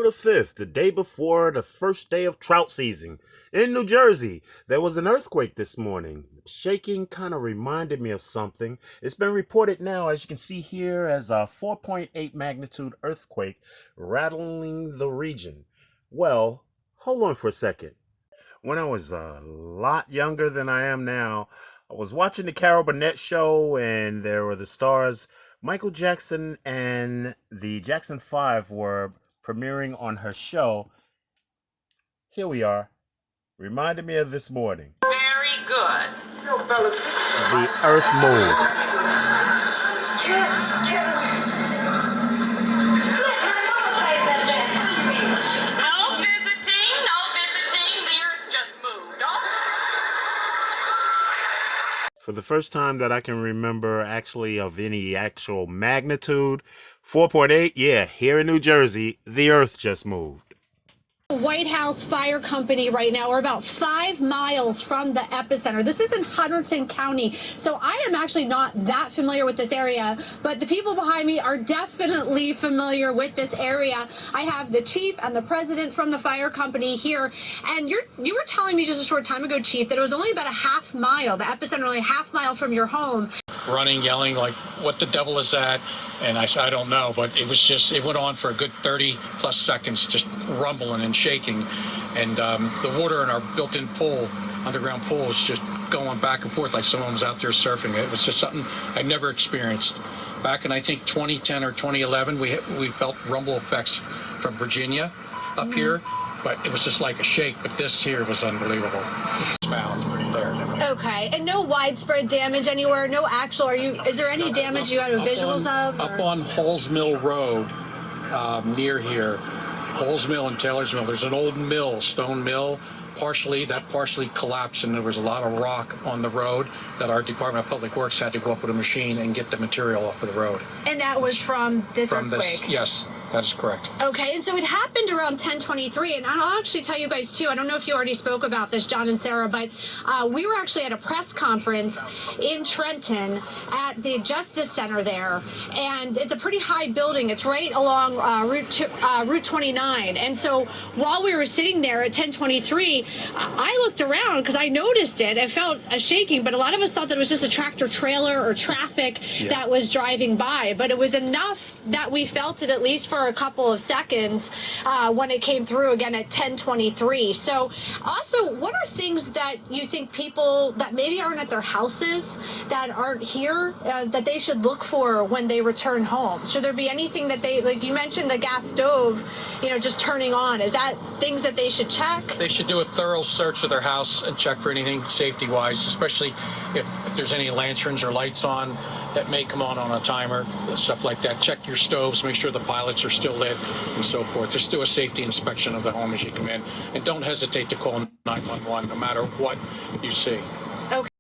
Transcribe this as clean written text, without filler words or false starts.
April the 5th, the day before the first day of trout season. In New Jersey, there was an earthquake this morning. The shaking kind of reminded me of something. It's been reported now, as you can see here, as a 4.8 magnitude earthquake rattling the region. Well, hold on for a second. When I was a lot younger than I am now, I was watching the Carrol Burnet show, and there were the stars. Michael Jackson and the Jackson 5 were premiering on her show. Here we are. Reminded me of this morning. Very good. The earth moved. No visiting, no visiting. The earth just moved. For the first time that I can remember actually of any actual magnitude, 4.8, yeah, here in New Jersey, the earth just moved. White House Fire Company right now. We're about 5 miles from the epicenter. This is in Hunterdon County, so I am actually not that familiar with this area, but the people behind me are definitely familiar with this area. I have the chief and the president from the fire company here, and you were telling me just a short time ago, Chief, that it was only about a half mile, the epicenter only a half mile from your home. Running, yelling, like, what the devil is that? And I said, I don't know, but it went on for a good 30 plus seconds, just rumbling and shaking. And the water in our built-in pool, underground pool, was just going back and forth like someone was out there surfing. It was just something I never experienced. Back in, I think, 2010 or 2011, we felt rumble effects from Virginia up here, but it was just like a shake. But this here was unbelievable. It's found there. Okay, and no widespread damage anywhere, no actual, is there any damage you have visuals of? Up on Halls Mill Road, near here, Halls Mill and Taylor's Mill, there's an old mill, stone mill, partially collapsed, and there was a lot of rock on the road that our Department of Public Works had to go up with a machine and get the material off of the road. And that was from this earthquake? Yes, that is correct. Okay, and so it happened around 10:23, and I'll actually tell you guys too, I don't know if you already spoke about this, John and Sarah, but we were actually at a press conference in Trenton at the Justice Center there, and it's a pretty high building. It's right along Route 29, and so while we were sitting there at 10:23, I looked around because I noticed it. It felt a shaking, but a lot of us thought that it was just a tractor trailer or traffic that was driving by, but it was enough that we felt it at least for a couple of seconds when it came through again at 10:23. So also, what are things that you think people that maybe aren't at their houses, that aren't here, that they should look for when they return home? Should there be anything that they, like you mentioned the gas stove, just turning on, is that things that they should check? They should do a thorough search of their house and check for anything safety-wise, especially if there's any lanterns or lights on that may come on a timer, stuff like that. Check your stoves, make sure the pilots are still lit, and so forth. Just do a safety inspection of the home as you come in, and don't hesitate to call 911 no matter what you see.